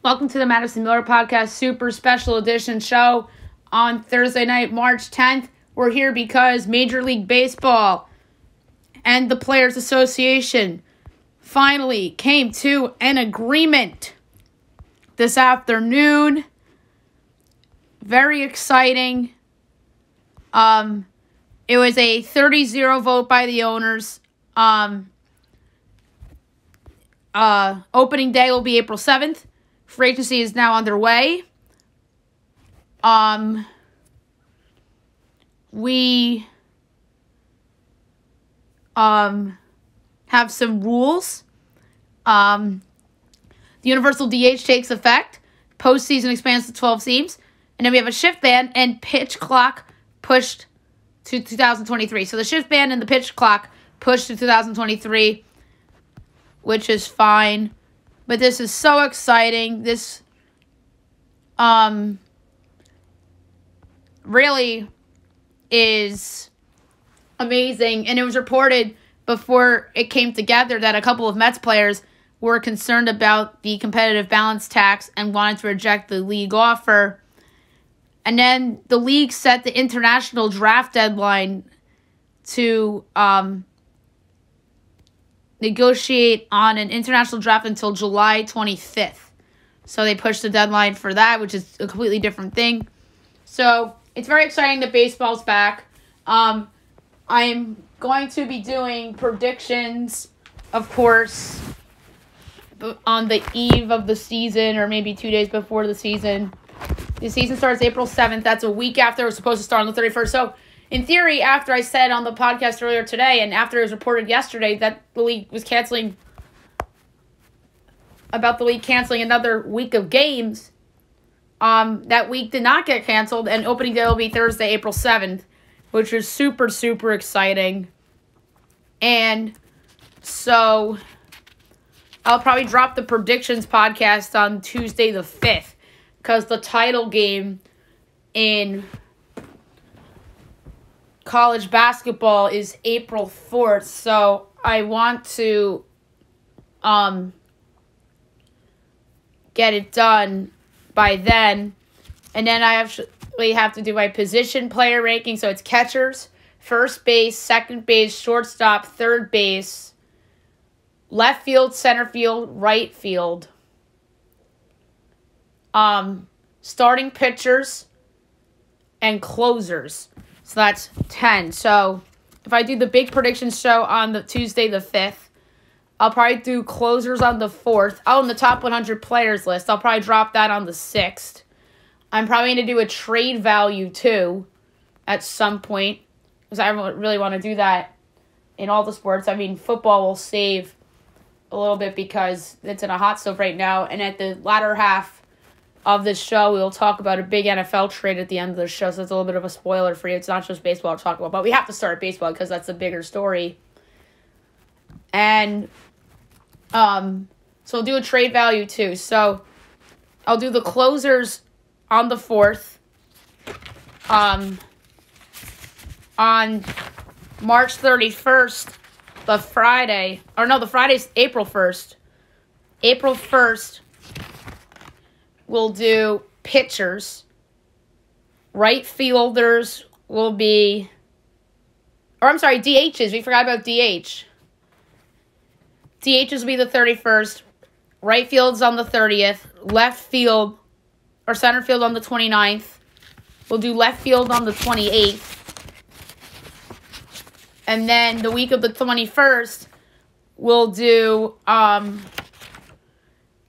Welcome to the Madison Miller Podcast Super Special Edition show on Thursday night, March 10th. We're here because Major League Baseball and the Players Association finally came to an agreement this afternoon. Very exciting. It was a 30-0 vote by the owners. Opening day will be April 7th. Free agency is now underway. We have some rules. The universal DH takes effect. Postseason expands to 12 teams. And then we have a shift ban and pitch clock pushed to 2023. So the shift ban and the pitch clock pushed to 2023, which is fine. But this is so exciting. This really is amazing. And it was reported before it came together that a couple of Mets players were concerned about the competitive balance tax and wanted to reject the league offer. And then the league set the international draft deadline to negotiate on an international draft until July 25th. So they pushed the deadline for that, which is a completely different thing. So it's very exciting that baseball's back. I'm going to be doing predictions, of course, on the eve of the season or maybe 2 days before the season. The season starts April 7th. That's a week after it was supposed to start on the 31st. So in theory, after I said on the podcast earlier today and after it was reported yesterday that the league was canceling another week of games, that week did not get canceled, and opening day will be Thursday, April 7th, which is super, super exciting. And so I'll probably drop the predictions podcast on Tuesday the 5th because the title game in college basketball is April 4th, so I want to get it done by then. And then I actually have to do my position player ranking, so it's catchers, first base, second base, shortstop, third base, left field, center field, right field, starting pitchers, and closers. So that's 10. So if I do the big predictions show on the Tuesday the 5th, I'll probably do closers on the 4th. Oh, and the top 100 players list, I'll probably drop that on the 6th. I'm probably going to do a trade value too at some point because I really want to do that in all the sports. I mean, football will save a little bit because it's in a hot stove right now. And at the latter half of this show, we'll talk about a big NFL trade at the end of the show, so it's a little bit of a spoiler for you. It's not just baseball to talk about, but we have to start at baseball because that's the bigger story. And so I'll do a trade value too. So I'll do the closers on the 4th. On March 31st, the Friday's April 1st. April 1st, we'll do pitchers. Right fielders will be... DHs. We forgot about DH. DHs will be the 31st. Right field's on the 30th. Left field or center field on the 29th. We'll do left field on the 28th. And then the week of the 21st, we'll do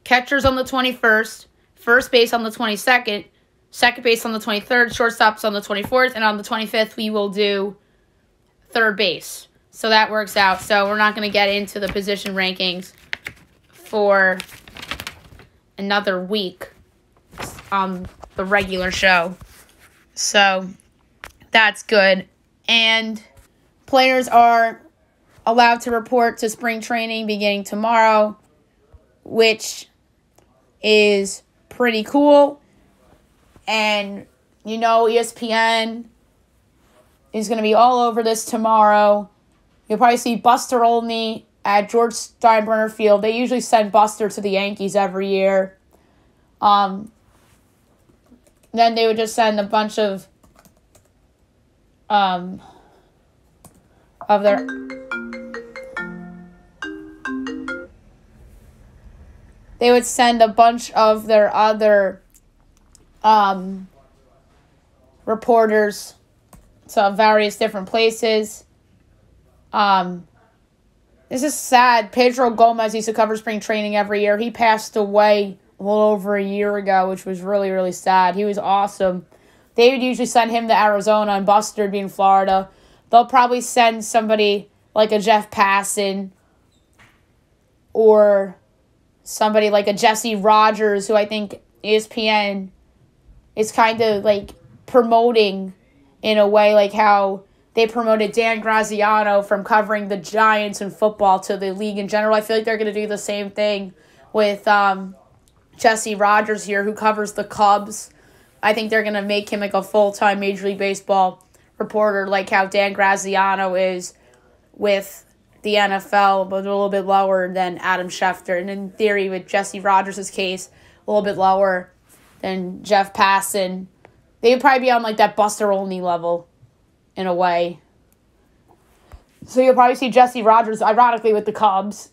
catchers on the 21st. First base on the 22nd, second base on the 23rd, shortstops on the 24th, and on the 25th, we will do third base. So that works out. So we're not going to get into the position rankings for another week on the regular show. So that's good. And players are allowed to report to spring training beginning tomorrow, which is pretty cool. And, ESPN is going to be all over this tomorrow. You'll probably see Buster Olney at George Steinbrenner Field. They usually send Buster to the Yankees every year. Then they would just send a bunch of their other reporters to various different places. This is sad. Pedro Gomez used to cover spring training every year. He passed away a little over a year ago, which was really, really sad. He was awesome. They would usually send him to Arizona, and Buster would be in Florida. They'll probably send somebody like a Jeff Passan or somebody like a Jesse Rogers, who I think ESPN is kind of like promoting in a way, like how they promoted Dan Graziano from covering the Giants in football to the league in general. I feel like they're going to do the same thing with Jesse Rogers here, who covers the Cubs. I think they're going to make him like a full-time Major League Baseball reporter, like how Dan Graziano is with the NFL, but a little bit lower than Adam Schefter. And in theory, with Jesse Rogers' case, a little bit lower than Jeff Passan. They would probably be on like that Buster Olney level in a way. So you'll probably see Jesse Rogers, ironically, with the Cubs.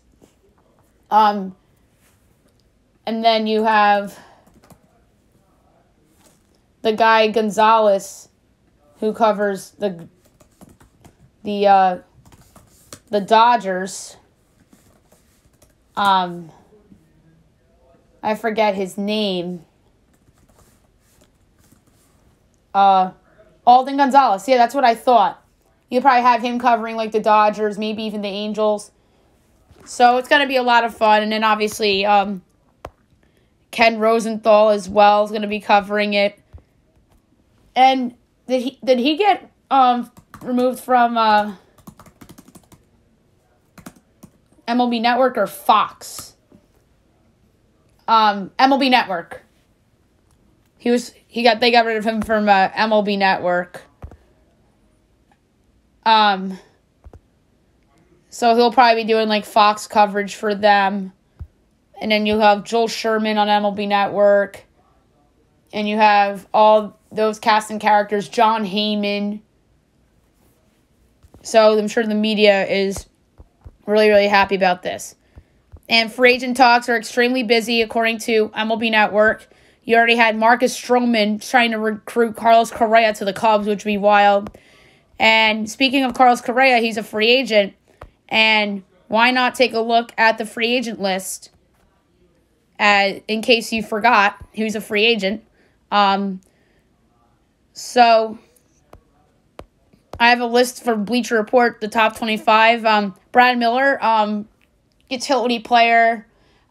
And then you have the guy Gonzalez, who covers the Dodgers. I forget his name. Alden Gonzalez. Yeah, that's what I thought. You probably have him covering like the Dodgers, maybe even the Angels. So it's going to be a lot of fun. And then obviously Ken Rosenthal as well is going to be covering it. And did he get removed from MLB Network or Fox? MLB Network. They got rid of him from MLB Network. So he'll probably be doing like Fox coverage for them. And then you have Joel Sherman on MLB Network. And you have all those cast and characters, John Heyman. So I'm sure the media is really, really happy about this. And free agent talks are extremely busy, according to MLB Network. You already had Marcus Stroman trying to recruit Carlos Correa to the Cubs, which would be wild. And speaking of Carlos Correa, he's a free agent. And why not take a look at the free agent list? In case you forgot, he was a free agent. So I have a list for Bleacher Report, the top 25. Brad Miller, utility player,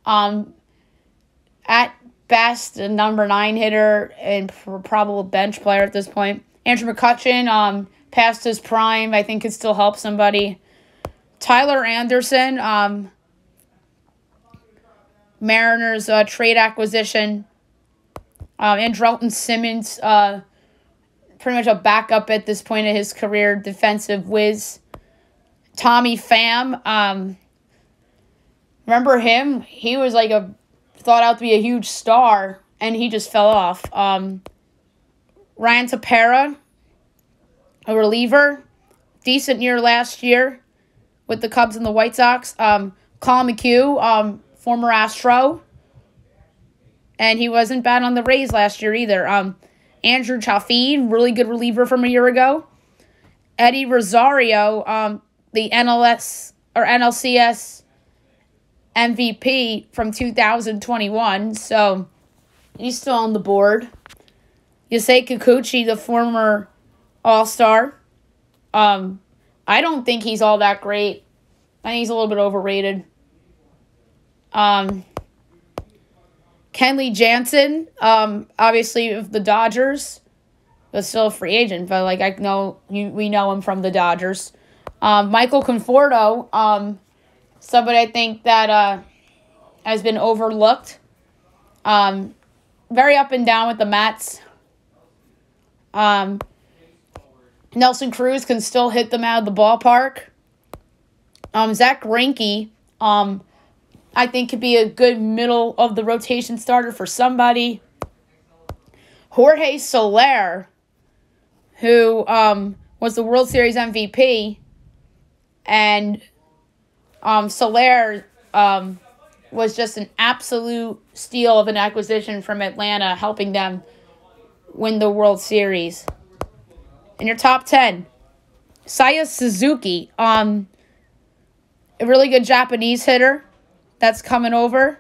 at best a number 9 hitter and probable bench player at this point. Andrew McCutchen, past his prime, I think could still help somebody. Tyler Anderson, Mariners trade acquisition. Andrelton Simmons, pretty much a backup at this point in his career, defensive whiz. Tommy Pham, remember him? He was like thought out to be a huge star, and he just fell off. Ryan Tepera, a reliever, decent year last year with the Cubs and the White Sox. Colin McHugh, former Astro, and he wasn't bad on the Rays last year either. Andrew Chaffee, really good reliever from a year ago. Eddie Rosario, the NLCS MVP from 2021, so he's still on the board. Yusei Kikuchi, the former All-Star. I don't think he's all that great. I think he's a little bit overrated. Kenley Jansen, obviously of the Dodgers, but still a free agent. But like we know him from the Dodgers. Michael Conforto, somebody I think that has been overlooked. Very up and down with the Mets. Nelson Cruz can still hit them out of the ballpark. Zach Greinke, I think could be a good middle of the rotation starter for somebody. Jorge Soler, who was the World Series MVP, and Soler was just an absolute steal of an acquisition from Atlanta, helping them win the World Series. In your top 10, Saya Suzuki, a really good Japanese hitter that's coming over.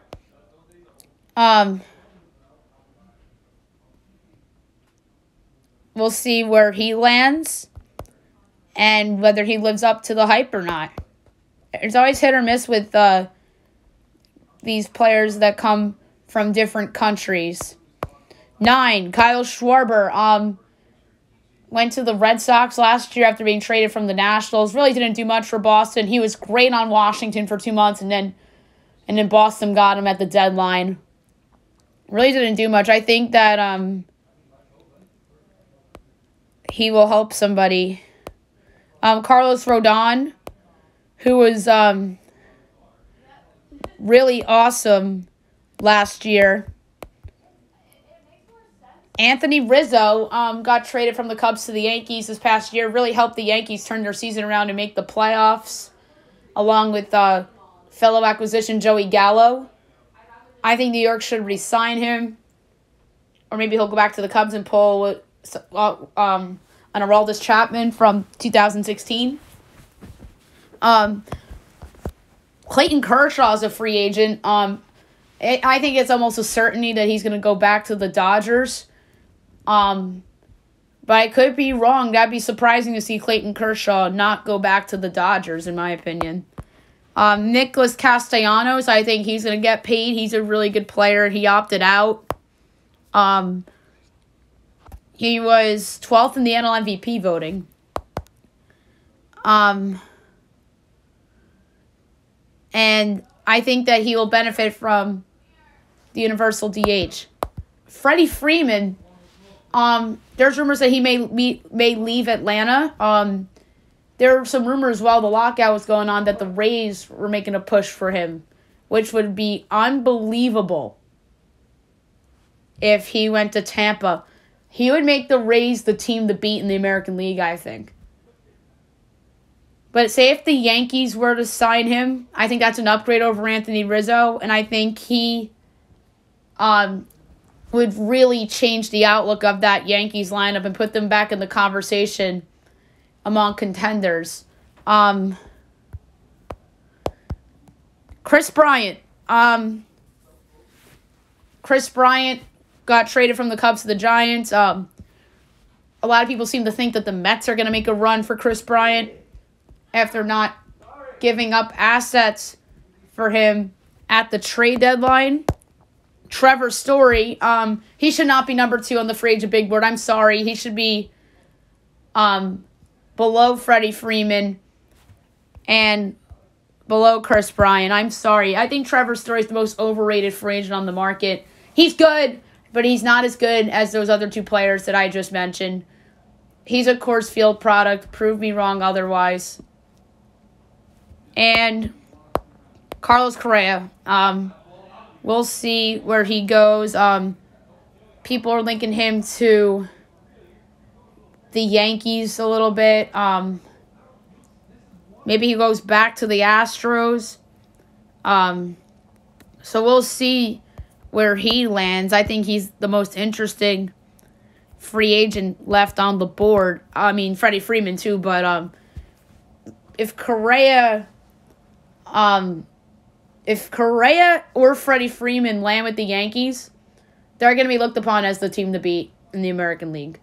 We'll see where he lands and whether he lives up to the hype or not. It's always hit or miss with these players that come from different countries. 9, Kyle Schwarber went to the Red Sox last year after being traded from the Nationals. Really didn't do much for Boston. He was great on Washington for 2 months, and then Boston got him at the deadline. Really didn't do much. I think that he will help somebody. Carlos Rodon, who was really awesome last year. Anthony Rizzo got traded from the Cubs to the Yankees this past year. Really helped the Yankees turn their season around and make the playoffs, along with fellow acquisition Joey Gallo. I think New York should re-sign him, or maybe he'll go back to the Cubs and pull an Aroldis Chapman from 2016. Clayton Kershaw is a free agent. I think it's almost a certainty that he's going to go back to the Dodgers. But I could be wrong. That'd be surprising to see Clayton Kershaw not go back to the Dodgers, in my opinion. Nicholas Castellanos, I think he's going to get paid. He's a really good player. He opted out. He was 12th in the NL MVP voting. And I think that he will benefit from the universal DH. Freddie Freeman, there's rumors that he may leave Atlanta. There were some rumors while the lockout was going on that the Rays were making a push for him, which would be unbelievable if he went to Tampa. He would make the Rays the team to beat in the American League, I think. But say if the Yankees were to sign him, I think that's an upgrade over Anthony Rizzo, and I think he would really change the outlook of that Yankees lineup and put them back in the conversation among contenders. Chris Bryant. Chris Bryant got traded from the Cubs to the Giants. A lot of people seem to think that the Mets are going to make a run for Chris Bryant after not giving up assets for him at the trade deadline. Trevor Story, he should not be number 2 on the free agent big board. I'm sorry. He should be below Freddie Freeman and below Chris Bryant. I'm sorry. I think Trevor Story is the most overrated free agent on the market. He's good, but he's not as good as those other 2 players that I just mentioned. He's a Coors Field product. Prove me wrong otherwise. And Carlos Correa. We'll see where he goes. People are linking him to the Yankees a little bit. Maybe he goes back to the Astros. So we'll see where he lands. I think he's the most interesting free agent left on the board. I mean, Freddie Freeman too, but if Correa or Freddie Freeman land with the Yankees, they're going to be looked upon as the team to beat in the American League.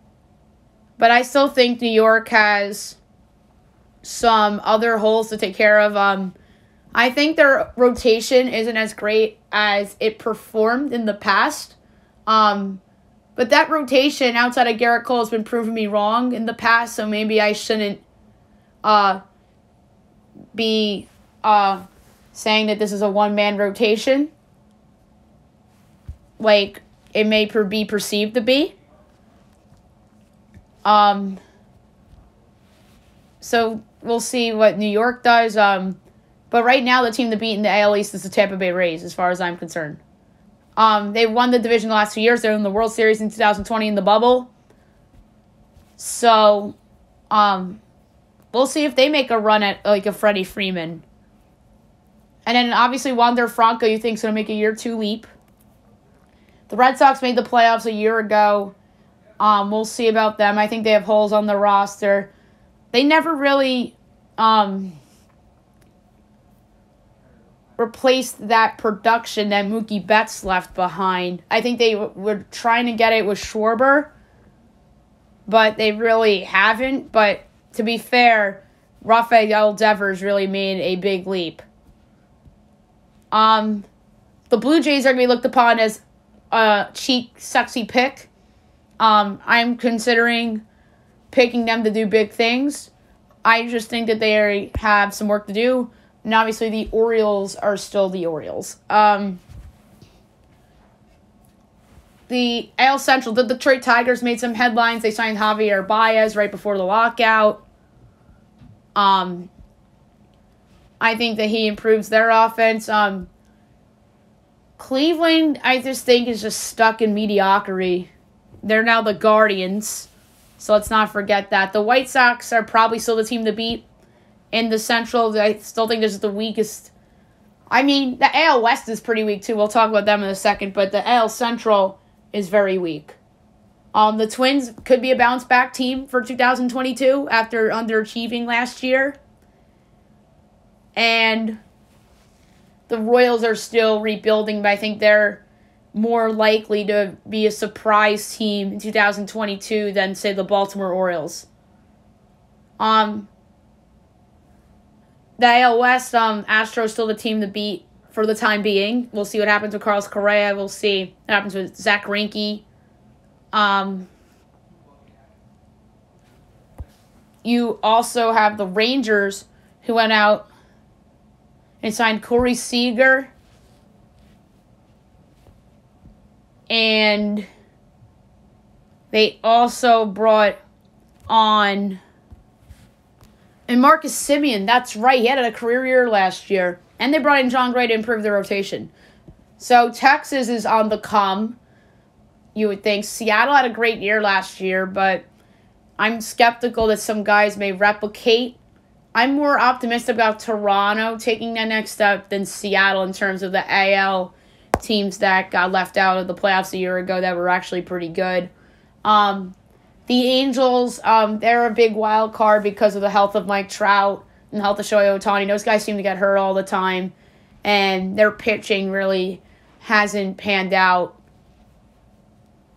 But I still think New York has some other holes to take care of. I think their rotation isn't as great as it performed in the past. But that rotation outside of Garrett Cole has been proving me wrong in the past, so maybe I shouldn't be saying that this is a one-man rotation like it may be perceived to be. So we'll see what New York does. But right now, the team to beat in the AL East is the Tampa Bay Rays, as far as I'm concerned. They won the division the last 2 years. They were in the World Series in 2020 in the bubble. So, we'll see if they make a run at like a Freddie Freeman. And then obviously Wander Franco, you think is going to make a year 2 leap. The Red Sox made the playoffs a year ago. We'll see about them. I think they have holes on the roster. They never really replaced that production that Mookie Betts left behind. I think they were trying to get it with Schwarber, but they really haven't. But to be fair, Rafael Devers really made a big leap. The Blue Jays are going to be looked upon as a cheap, sexy pick. I'm considering picking them to do big things. I just think that they have some work to do. And obviously the Orioles are still the Orioles. The AL Central, the Detroit Tigers made some headlines. They signed Javier Baez right before the lockout. I think that he improves their offense. Cleveland, I just think, is just stuck in mediocrity. They're now the Guardians, so let's not forget that. The White Sox are probably still the team to beat in the Central. I still think this is the weakest. I mean, the AL West is pretty weak, too. We'll talk about them in a second, but the AL Central is very weak. The Twins could be a bounce-back team for 2022 after underachieving last year. And the Royals are still rebuilding, but I think they're more likely to be a surprise team in 2022 than, say, the Baltimore Orioles. The AL West, Astros still the team to beat for the time being. We'll see what happens with Carlos Correa. We'll see what happens with Zach Greinke. You also have the Rangers, who went out and signed Corey Seager. And they also brought on and Marcus Semien. That's right. He had a career year last year. And they brought in John Gray to improve their rotation. So Texas is on the come, you would think. Seattle had a great year last year, but I'm skeptical that some guys may replicate. I'm more optimistic about Toronto taking that next step than Seattle in terms of the AL teams that got left out of the playoffs a year ago that were actually pretty good. The Angels, they're a big wild card because of the health of Mike Trout and the health of Shohei Ohtani. Those guys seem to get hurt all the time, and their pitching really hasn't panned out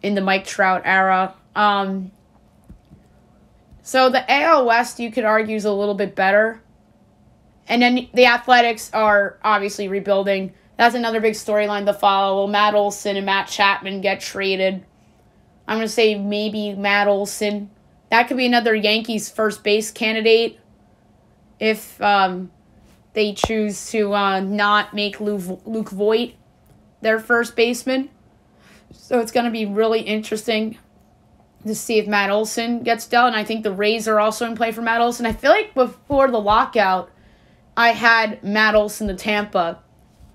in the Mike Trout era. So the AL West, you could argue, is a little bit better. And then the Athletics are obviously rebuilding. That's another big storyline to follow. Will Matt Olson and Matt Chapman get traded? I'm going to say maybe Matt Olson. That could be another Yankees first base candidate if they choose to not make Luke Voit their first baseman. So it's going to be really interesting to see if Matt Olson gets dealt. And I think the Rays are also in play for Matt Olson. I feel like before the lockout, I had Matt Olson to Tampa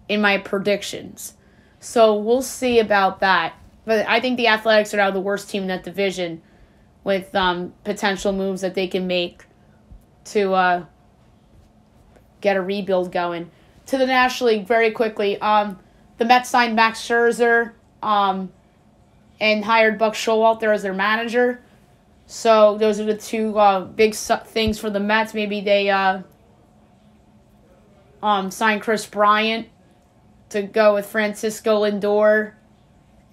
in my predictions. So we'll see about that. But I think the Athletics are now the worst team in that division with potential moves that they can make to get a rebuild going. To the National League, very quickly, the Mets signed Max Scherzer and hired Buck Showalter as their manager. So those are the two big things for the Mets. Maybe they sign Chris Bryant to go with Francisco Lindor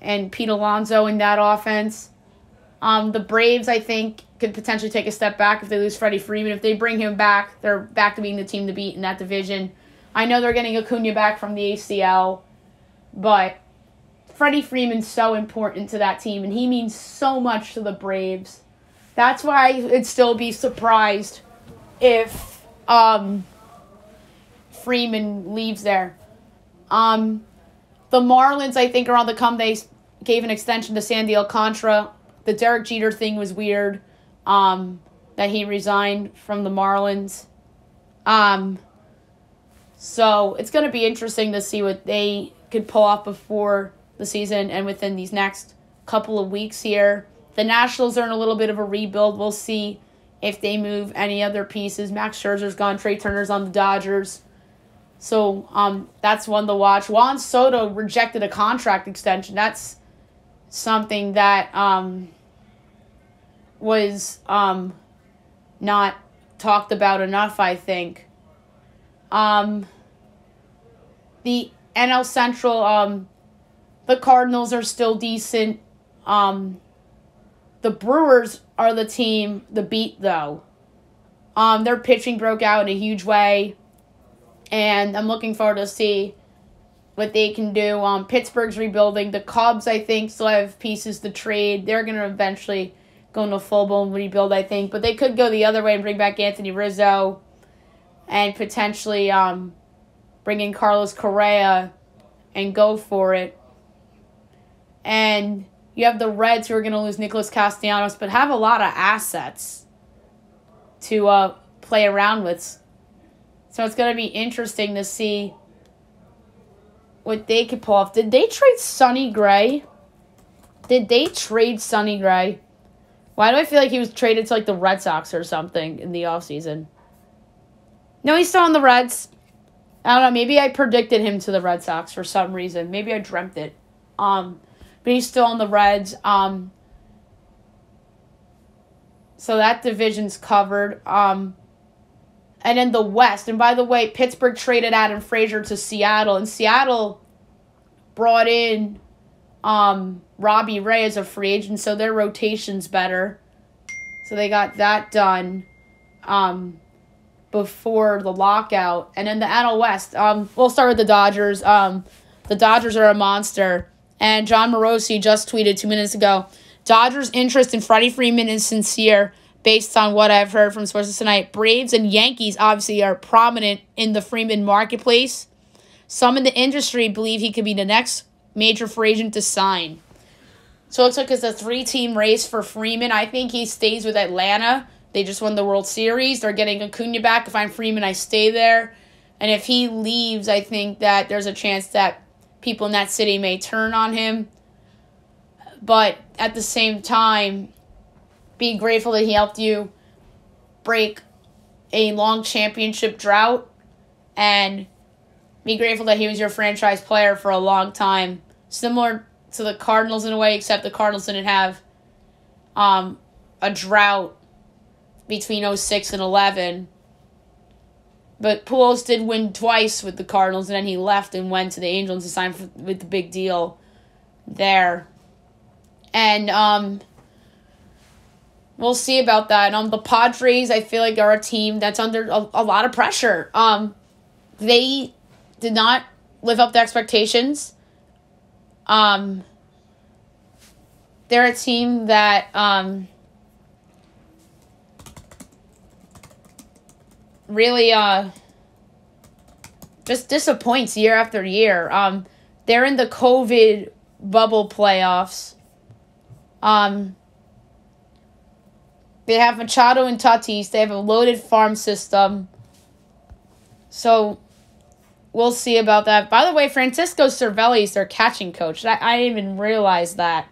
and Pete Alonso in that offense. The Braves, I think, could potentially take a step back if they lose Freddie Freeman. If they bring him back, they're back to being the team to beat in that division. I know they're getting Acuna back from the ACL, but Freddie Freeman's so important to that team, and he means so much to the Braves. That's why I'd still be surprised if Freeman leaves there. The Marlins, I think, are on the come. They gave an extension to Sandy Alcantara. The Derek Jeter thing was weird, that he resigned from the Marlins. So it's going to be interesting to see what they could pull off before the season and within these next couple of weeks here. The Nationals are in a little bit of a rebuild. We'll see if they move any other pieces. Max Scherzer's gone. Trey Turner's on the Dodgers. So that's one to watch. Juan Soto rejected a contract extension. That's something that was not talked about enough, I think. The NL Central, the Cardinals are still decent. The Brewers are the team to beat, though. Their pitching broke out in a huge way, and I'm looking forward to see what they can do. Pittsburgh's rebuilding. The Cubs, I think, still have pieces to trade. They're going to eventually go into full-blown rebuild, I think. But they could go the other way and bring back Anthony Rizzo and potentially bring in Carlos Correa and go for it. And you have the Reds, who are going to lose Nicholas Castellanos, but have a lot of assets to play around with. So it's going to be interesting to see what they could pull off. Did they trade Sonny Gray? Why do I feel like he was traded to the Red Sox or something in the offseason? No, he's still on the Reds. I don't know. Maybe I predicted him to the Red Sox for some reason. Maybe I dreamt it. But he's still on the Reds. So that division's covered. And in the West, and by the way, Pittsburgh traded Adam Frazier to Seattle, and Seattle brought in Robbie Ray as a free agent, so their rotation's better. So they got that done before the lockout. And in the NL West, we'll start with the Dodgers. The Dodgers are a monster. And John Morosi just tweeted 2 minutes ago, Dodgers' interest in Freddie Freeman is sincere based on what I've heard from sources tonight. Braves and Yankees obviously are prominent in the Freeman marketplace. Some in the industry believe he could be the next major free agent to sign. So it looks like it's a 3-team race for Freeman. I think he stays with Atlanta. They just won the World Series. They're getting Acuna back. If I'm Freeman, I stay there. And if he leaves, I think that there's a chance that people in that city may turn on him. But at the same time, be grateful that he helped you break a long championship drought, and be grateful that he was your franchise player for a long time. Similar to the Cardinals in a way, except the Cardinals didn't have a drought between 06 and 11. But Pujols did win twice with the Cardinals, and then he left and went to the Angels to sign with the big deal there. And we'll see about that. The Padres, I feel like, are a team that's under a lot of pressure. They did not live up to expectations. They're a team that really just disappoints year after year. They're in the COVID bubble playoffs. They have Machado and Tatis. They have a loaded farm system. So we'll see about that. By the way, Francisco Cervelli is their catching coach. I didn't even realize that.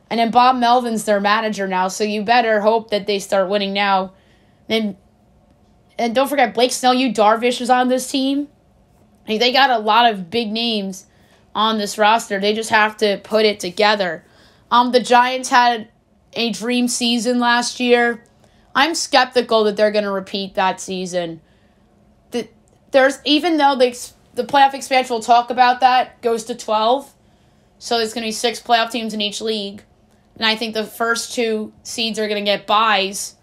And then Bob Melvin's their manager now, so you better hope that they start winning now. And don't forget, Blake Snell, Yu Darvish is on this team. They got a lot of big names on this roster. They just have to put it together. The Giants had a dream season last year. I'm skeptical that they're going to repeat that season. Even though the playoff expansion, we'll talk about that, goes to 12. So there's going to be 6 playoff teams in each league. And I think the first 2 seeds are going to get byes.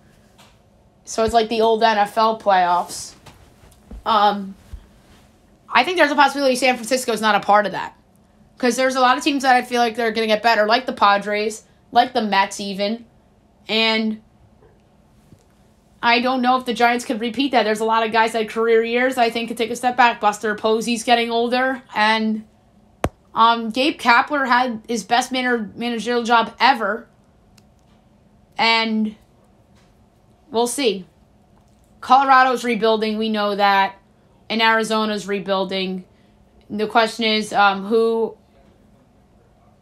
So it's like the old NFL playoffs. I think there's a possibility San Francisco is not a part of that. Because there's a lot of teams that I feel like they're going to get better, like the Padres, like the Mets even. And I don't know if the Giants could repeat that. There's a lot of guys that had career years I think could take a step back. Buster Posey's getting older. And Gabe Kapler had his best managerial job ever. And we'll see. Colorado's rebuilding, we know that. and Arizona's rebuilding. The question is, who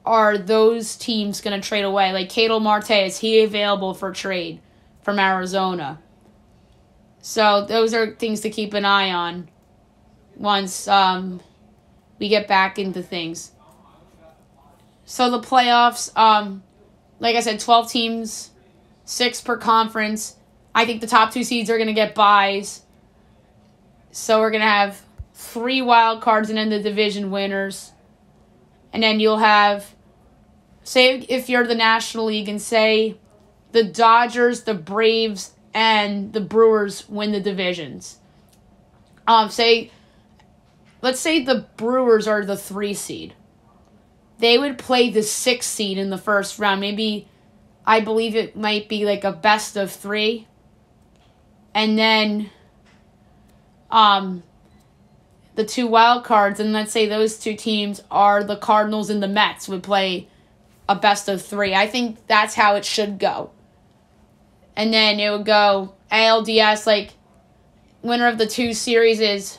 are those teams going to trade away? Like, Khalil Mack, is he available for trade from Arizona? So those are things to keep an eye on once we get back into things. So the playoffs, like I said, 12 teams, 6 per conference. I think the top 2 seeds are going to get byes. So we're going to have 3 wild cards and then the division winners. And then you'll have, say if you're the National League and say the Dodgers, the Braves, and the Brewers win the divisions. Let's say the Brewers are the 3 seed. They would play the 6 seed in the first round. Maybe, I believe it might be like a best of 3. And then the 2 wild cards, and let's say those 2 teams are the Cardinals and the Mets, would play a best of 3. I think that's how it should go. And then it would go ALDS, like, winner of the 2 series is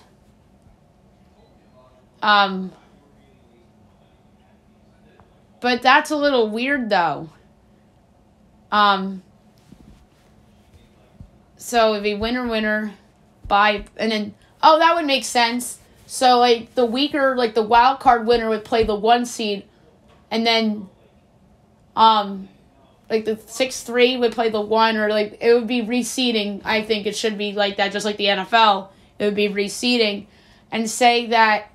but that's a little weird, though. So it'd be winner, bye, and then, that would make sense. So, like, the weaker, like, the wild card winner would play the 1 seed, and then, like, the 6-3 would play the 1, or, like, it would be reseeding. I think it should be like that, just like the NFL. It would be reseeding. And say that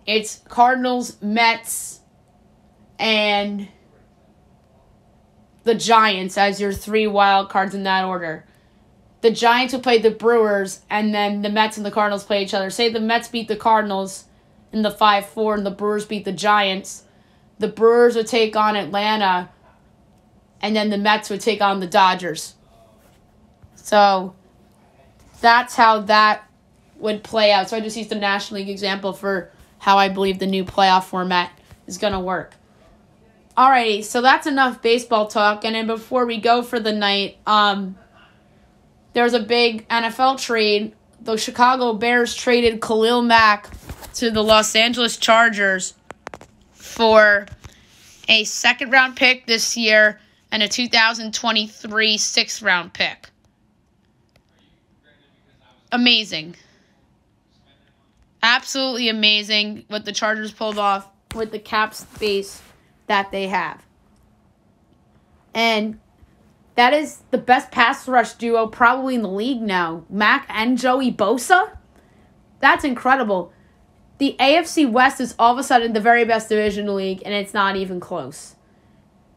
it's Cardinals, Mets, and the Giants as your 3 wild cards in that order. The Giants would play the Brewers, and then the Mets and the Cardinals play each other. Say the Mets beat the Cardinals in the 5-4, and the Brewers beat the Giants. The Brewers would take on Atlanta, and then the Mets would take on the Dodgers. So that's how that would play out. So I just used the National League example for how I believe the new playoff format is going to work. Alrighty, so that's enough baseball talk. And then before we go for the night, there's a big NFL trade. The Chicago Bears traded Khalil Mack to the Los Angeles Chargers for a 2nd-round pick this year and a 2023 6th-round pick. Amazing. Absolutely amazing what the Chargers pulled off with the cap space that they have. And that is the best pass rush duo probably in the league now. Mack and Joey Bosa? That's incredible. The AFC West is all of a sudden the very best division in the league, and it's not even close.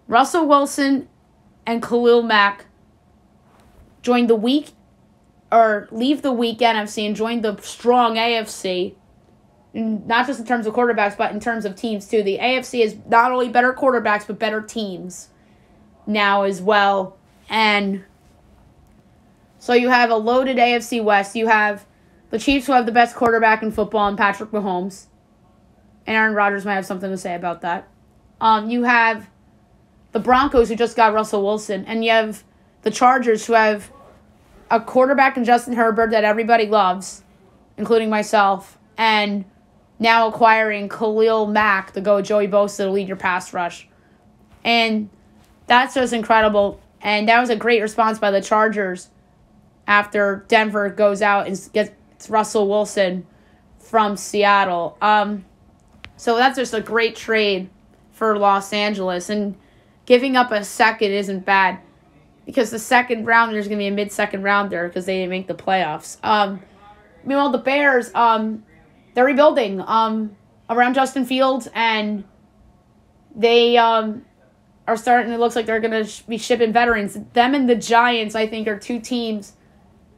Russell Wilson and Khalil Mack leave the weak NFC and join the strong AFC. Not just in terms of quarterbacks, but in terms of teams too. The AFC is not only better quarterbacks, but better teams now as well. And so you have a loaded AFC West. You have the Chiefs, who have the best quarterback in football, and Patrick Mahomes. And Aaron Rodgers might have something to say about that. You have the Broncos, who just got Russell Wilson. And you have the Chargers, who have a quarterback in Justin Herbert that everybody loves, including myself. And now acquiring Khalil Mack to go with Joey Bosa to lead your pass rush. And that's just incredible. And that was a great response by the Chargers after Denver goes out and gets Russell Wilson from Seattle. So that's just a great trade for Los Angeles. And giving up a second isn't bad, because the second rounder is going to be a mid-second rounder because they didn't make the playoffs. Meanwhile, the Bears, they're rebuilding around Justin Fields, and they are starting. It looks like they're going to be shipping veterans. Them and the Giants, I think, are 2 teams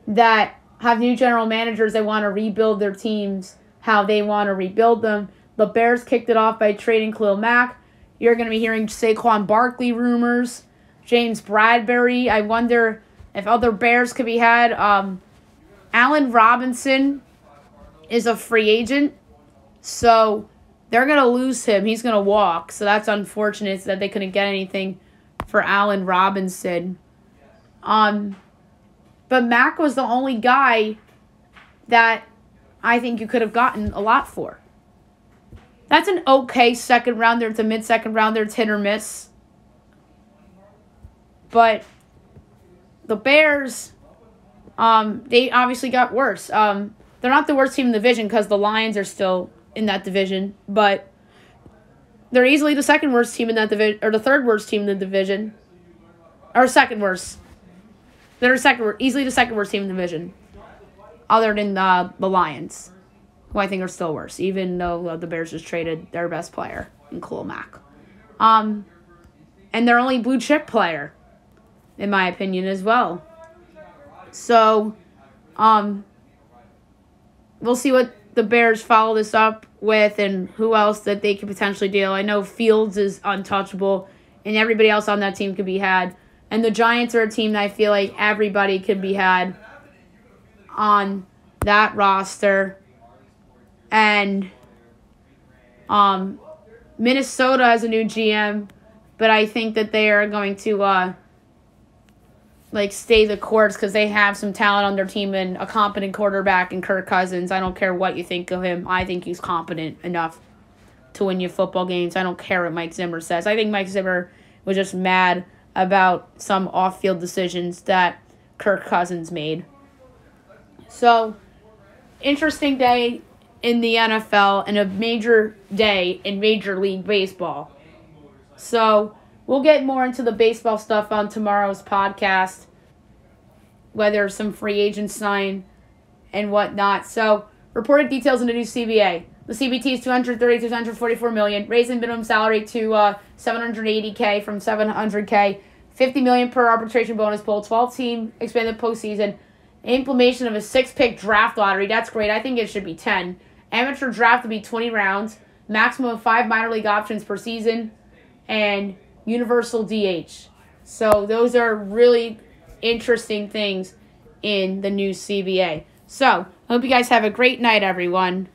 that have new general managers. They want to rebuild their teams how they want to rebuild them. The Bears kicked it off by trading Khalil Mack. You're going to be hearing Saquon Barkley rumors, James Bradbury. I wonder if other Bears could be had. Allen Robinson is a free agent, so they're going to lose him. He's going to walk, so that's unfortunate that they couldn't get anything for Allen Robinson. But Mack was the only guy that I think you could have gotten a lot for. That's an okay second rounder. It's a mid-second rounder. It's hit or miss. But the Bears, they obviously got worse. They're not the worst team in the division because the Lions are still in that division. But they're easily the second worst team in that division, or the third worst team in the division. Or second worst. They're easily the second worst team in the division. Other than the Lions, who I think are still worse, even though the Bears just traded their best player in Khalil Mack. And their only blue chip player, in my opinion, as well. So, we'll see what the Bears follow this up with and who else that they could potentially deal. I know Fields is untouchable, and everybody else on that team could be had. And the Giants are a team that I feel like everybody could be had on that roster. And Minnesota has a new GM, but I think that they are going to stay the course because they have some talent on their team and a competent quarterback in Kirk Cousins. I don't care what you think of him. I think he's competent enough to win you football games. I don't care what Mike Zimmer says. I think Mike Zimmer was just mad about some off-field decisions that Kirk Cousins made. So, interesting day in the NFL and a major day in Major League Baseball. So, we'll get more into the baseball stuff on tomorrow's podcast, whether some free agents sign and whatnot. So, reported details in the new CBA. The CBT is $230 to $244 million, raising minimum salary to $780K from $700K, $50 million per arbitration bonus pool, 12-team expanded postseason, implementation of a 6-pick draft lottery. That's great. I think it should be 10. Amateur draft will be 20 rounds, maximum of 5 minor league options per season, and universal DH. So those are really interesting things in the new CBA. So I hope you guys have a great night, everyone.